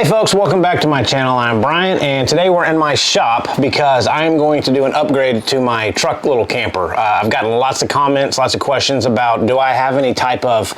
Hi folks, welcome back to my channel. I'm Brian, and today we're in my shop because I'm going to do an upgrade to my truck little camper. I've gotten lots of comments, lots of questions about do I have any type of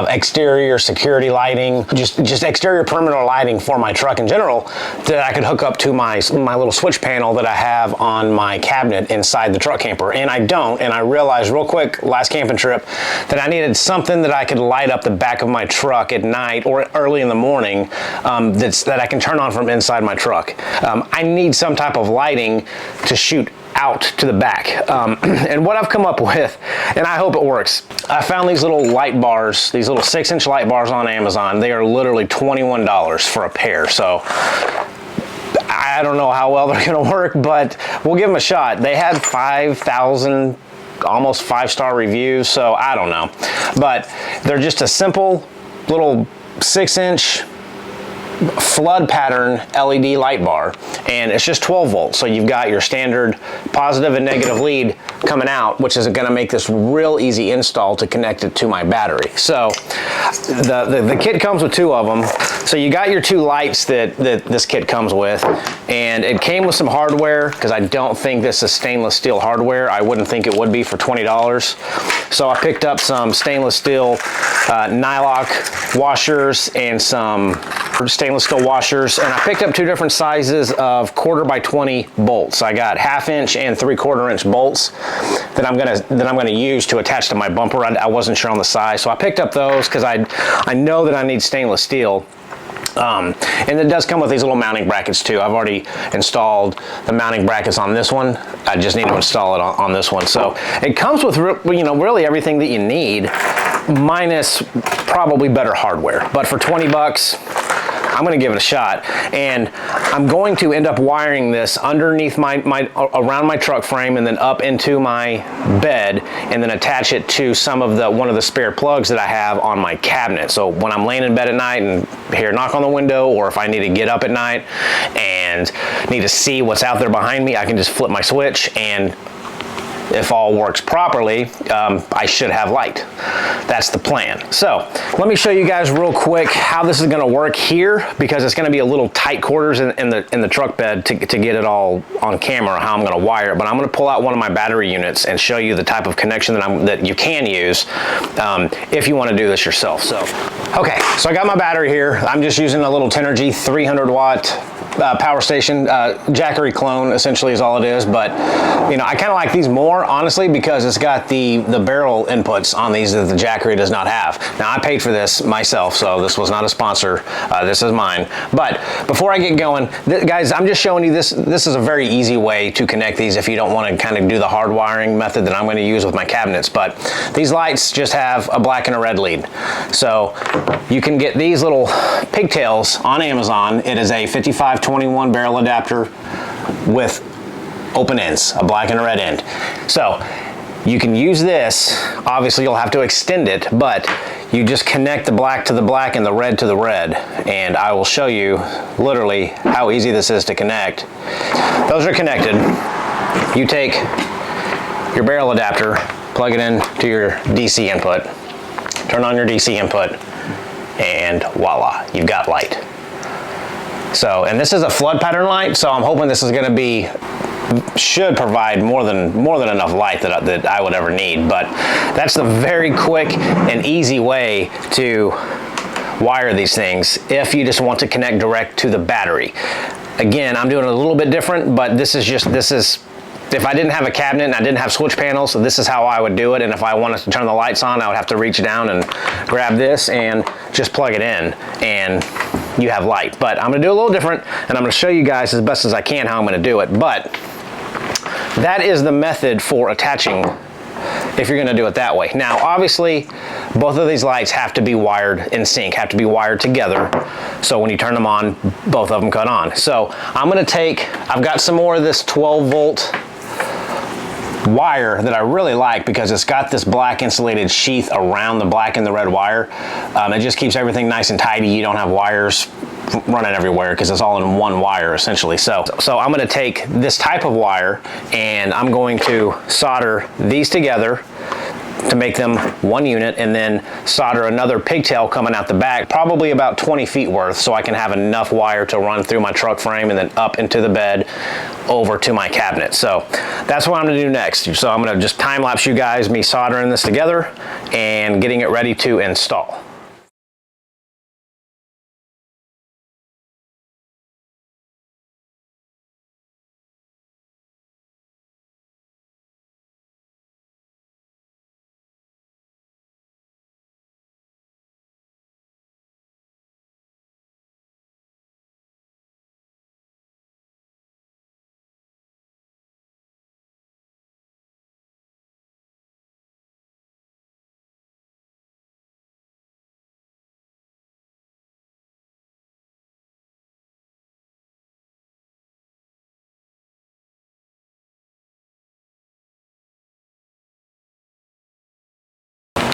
exterior security lighting, just exterior perimeter lighting for my truck in general that I could hook up to my little switch panel that I have on my cabinet inside the truck camper. And I don't, and I realized real quick last camping trip that I needed something that I could light up the back of my truck at night or early in the morning that I can turn on from inside my truck. I need some type of lighting to shoot out to the back. And what I've come up with, and I hope it works, I found these little light bars, these little 6-inch light bars on Amazon. They are literally $21 for a pair. So I don't know how well they're gonna work, but we'll give them a shot. They had 5,000 almost 5-star reviews, so I don't know. But they're just a simple little 6-inch flood pattern LED light bar, and it's just 12 volts. So you've got your standard positive and negative lead coming out, which is going to make this real easy install to connect it to my battery. So the kit comes with 2 of them. So you got your 2 lights that this kit comes with, and it came with some hardware because I don't think this is stainless steel hardware. I wouldn't think it would be for $20. So I picked up some stainless steel nylock washers and some stainless steel washers, and I picked up 2 different sizes of 1/4 by 20 bolts. I got 1/2 inch and 3/4 inch bolts that I'm gonna use to attach to my bumper. I wasn't sure on the size, so I picked up those because I know that I need stainless steel. And it does come with these little mounting brackets too. I've already installed the mounting brackets on this one. I just need to install it on this one. So it comes with really everything that you need, minus probably better hardware. But for 20 bucks, I'm gonna give it a shot, and I'm going to end up wiring this underneath around my truck frame and then up into my bed, and then attach it to one of the spare plugs that I have on my cabinet. So when I'm laying in bed at night and hear a knock on the window, or if I need to get up at night and need to see what's out there behind me, I can just flip my switch, and if all works properly, I should have light. That's the plan. So let me show you guys real quick how this is gonna work here, because it's gonna be a little tight quarters in the truck bed to get it all on camera, how I'm gonna wire it. But I'm gonna pull out one of my battery units and show you the type of connection that you can use if you wanna do this yourself. So, okay, so I got my battery here. I'm just using a little Tenergy 300 watt power station, Jackery clone essentially is all it is. But I kind of like these more, honestly, because it's got the barrel inputs on these that the Jackery does not have. Now I paid for this myself, so this was not a sponsor. This is mine. But before I get going, guys, I'm just showing you this. This is a very easy way to connect these if you don't want to kind of do the hard wiring method that I'm going to use with my cabinets. But these lights just have a black and a red lead. So you can get these little pigtails on Amazon. It is a 5521 barrel adapter with open ends, a black and a red end. So you can use this. Obviously you'll have to extend it, but you just connect the black to the black and the red to the red, and I will show you literally how easy this is to connect. Those are connected. You take your barrel adapter, plug it in to your DC input, turn on your DC input, and voila, you've got light. So, and this is a flood pattern light, so I'm hoping this is going to should provide more than enough light that I would ever need. But that's the very quick and easy way to wire these things if you just want to connect direct to the battery. Again, I'm doing it a little bit different, but this is if I didn't have a cabinet and I didn't have switch panels, so this is how I would do it. And if I wanted to turn the lights on, I would have to reach down and grab this and just plug it in, and you have light. But I'm gonna do a little different, and I'm gonna show you guys as best as I can how I'm gonna do it. But that is the method for attaching if you're gonna do it that way. Now, obviously, both of these lights have to be wired in sync, have to be wired together. So when you turn them on, both of them cut on. So I'm gonna I've got some more of this 12 volt wire that I really like because it's got this black insulated sheath around the black and the red wire. It just keeps everything nice and tidy. You don't have wires running everywhere because it's all in one wire essentially. So I'm going to take this type of wire and I'm going to solder these together to make them one unit, and then solder another pigtail coming out the back, probably about 20 feet worth, so I can have enough wire to run through my truck frame and then up into the bed over to my cabinet. So that's what I'm gonna do next. So I'm gonna just time lapse you guys me soldering this together and getting it ready to install.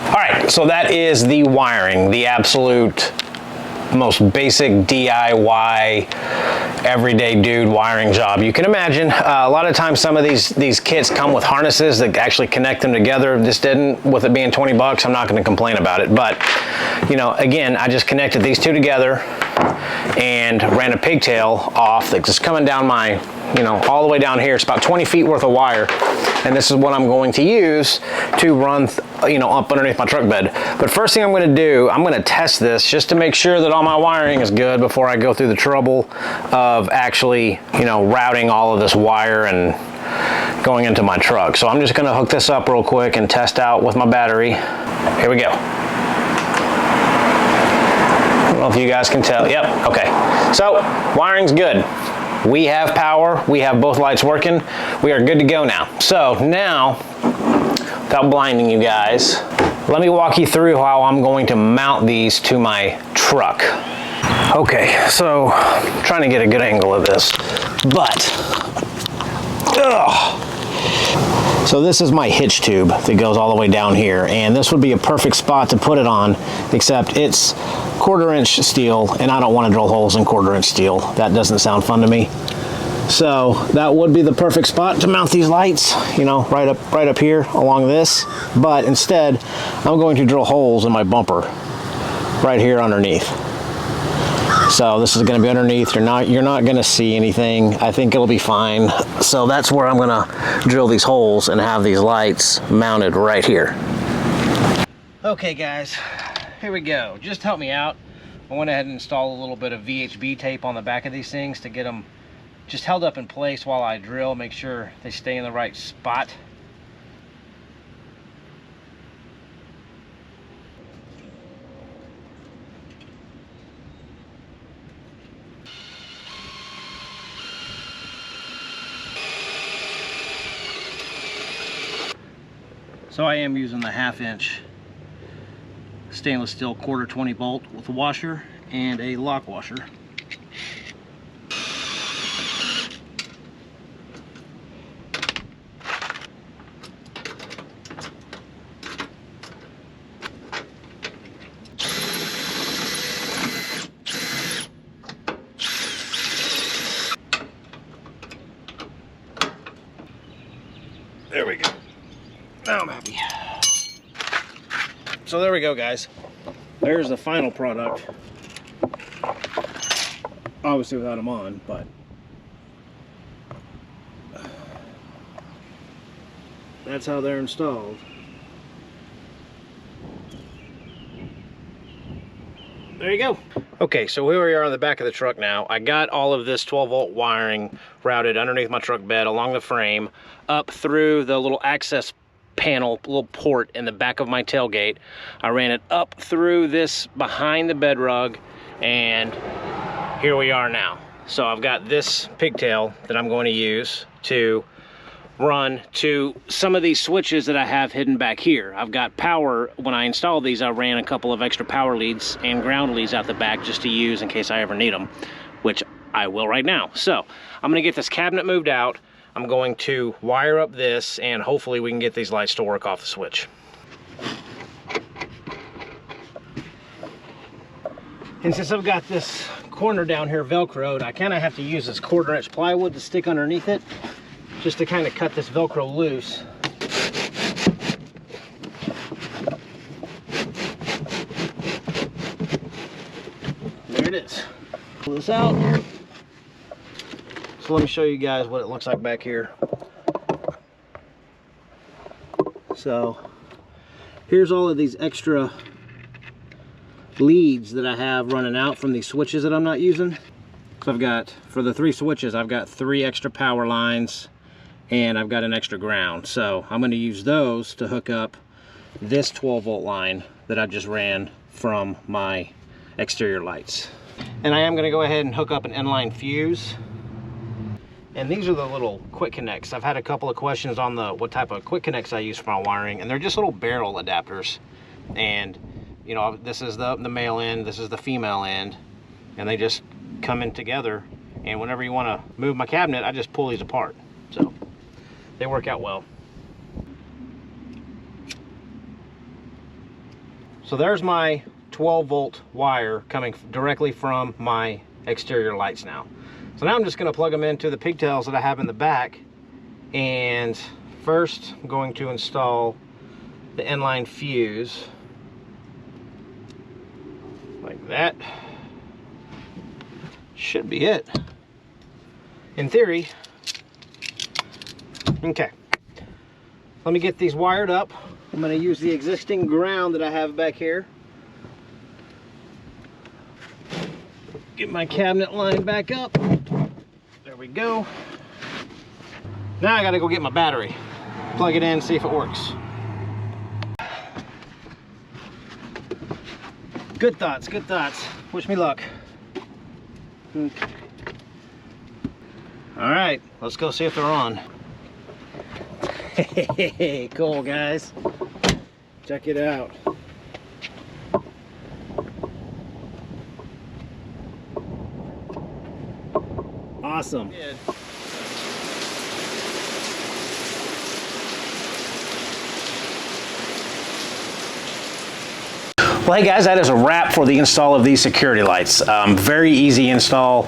All right, so that is the wiring, the absolute most basic DIY, everyday dude wiring job you can imagine. A lot of times some of these kits come with harnesses that actually connect them together. This didn't, with it being 20 bucks, I'm not gonna complain about it. But, you know, again, I just connected these two together and ran a pigtail off that's just coming down my, you know, all the way down here. It's about 20 feet worth of wire. And this is what I'm going to use to run, you know, up underneath my truck bed. But first thing I'm gonna do, I'm gonna test this just to make sure that all my wiring is good before I go through the trouble of actually, you know, routing all of this wire and going into my truck. So I'm just gonna hook this up real quick and test out with my battery. Here we go. I don't know if you guys can tell. Yep, okay. So wiring's good. We have power, we have both lights working. We are good to go now. So now, without blinding you guys, let me walk you through how I'm going to mount these to my truck. Okay, so I'm trying to get a good angle of this, but, so this is my hitch tube that goes all the way down here, and this would be a perfect spot to put it on, except it's 1/4 inch steel, and I don't want to drill holes in 1/4 inch steel. That doesn't sound fun to me. So that would be the perfect spot to mount these lights, you know, right up here along this. But instead, I'm going to drill holes in my bumper right here underneath. So this is going to be underneath. You're not going to see anything. I think it'll be fine. So that's where I'm going to drill these holes and have these lights mounted right here. Okay, guys, here we go. Just help me out. I went ahead and installed a little bit of VHB tape on the back of these things to get them just held up in place while I drill, make sure they stay in the right spot. So I am using the 1/2 inch stainless steel 1/4 bolt with a washer and a lock washer. There we go. Now I'm happy. So there we go, guys. There's the final product. Obviously without them on, but that's how they're installed. There you go. Okay, so here we are on the back of the truck now. I got all of this 12-volt wiring routed underneath my truck bed along the frame, up through the little access panel, little port in the back of my tailgate. I ran it up through this behind the bed rug, and here we are now. So I've got this pigtail that I'm going to use to run to some of these switches that I have hidden back here. I've got power. When I installed these, I ran a couple of extra power leads and ground leads out the back just to use in case I ever need them, which I will right now. So I'm gonna get this cabinet moved out. I'm going to wire up this, and hopefully we can get these lights to work off the switch. And since I've got this corner down here Velcroed, I kind of have to use this 1/4 inch plywood to stick underneath it, just to kind of cut this Velcro loose. Pull this out. So let me show you guys what it looks like back here. So here's all of these extra leads that I have running out from these switches that I'm not using. So I've got, for the 3 switches, I've got 3 extra power lines and I've got an extra ground. So I'm going to use those to hook up this 12-volt line that I just ran from my exterior lights. And I am going to go ahead and hook up an inline fuse. And these are the little quick connects. I've had a couple of questions on what type of quick connects I use for my wiring, and they're just little barrel adapters. And you know, this is the male end, this is the female end, and they just come in together. And whenever you want to move my cabinet, I just pull these apart. So they work out well. So there's my 12-volt wire coming directly from my exterior lights now. So now I'm just going to plug them into the pigtails that I have in the back. And first I'm going to install the inline fuse like that. Should be it in theory. Okay, let me get these wired up. I'm going to use the existing ground that I have back here. Get my cabinet line back up. There we go. Now I gotta go get my battery. Plug it in, see if it works. Good thoughts, good thoughts. Wish me luck. Okay. All right, let's go see if they're on. Hey, cool guys. Check it out. Awesome. Well, hey guys, that is a wrap for the install of these security lights. Very easy install.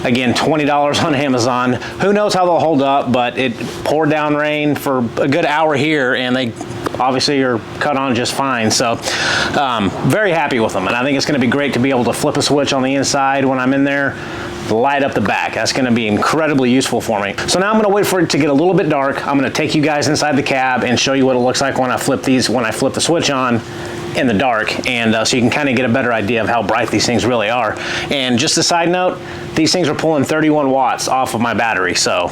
Again, $20 on Amazon. Who knows how they'll hold up, but it poured down rain for a good hour here, and they obviously are cut on just fine. So very happy with them, and I think it's going to be great to be able to flip a switch on the inside when I'm in there, light up the back. That's going to be incredibly useful for me. So now I'm going to wait for it to get a little bit dark. I'm going to take you guys inside the cab and show you what it looks like when I flip the switch on in the dark, and so you can kind of get a better idea of how bright these things really are. And just a side note, these things are pulling 31 watts off of my battery, so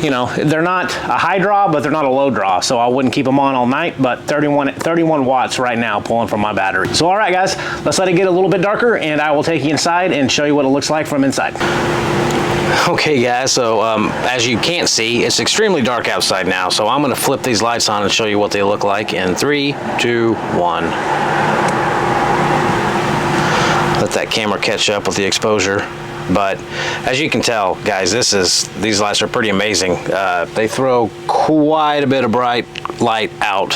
you know, they're not a high draw, but they're not a low draw, so I wouldn't keep them on all night, but 31 watts right now pulling from my battery. So all right guys, let's let it get a little bit darker, and I will take you inside and show you what it looks like from inside. Okay guys, so as you can't see, it's extremely dark outside now, so I'm going to flip these lights on and show you what they look like in 3, 2, 1. Let that camera catch up with the exposure. But as you can tell, guys, these lights are pretty amazing. They throw quite a bit of bright light out,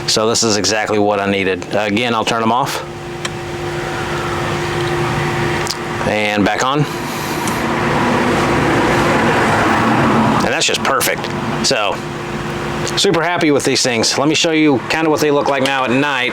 so this is exactly what I needed. Again, I'll turn them off and back on. And that's just perfect. So super happy with these things. Let me show you kind of what they look like now at night.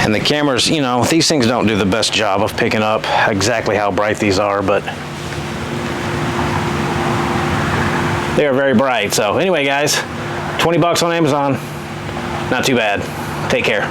And the cameras, you know, these things don't do the best job of picking up exactly how bright these are, but they are very bright. So anyway guys, 20 bucks on Amazon, not too bad. Take care.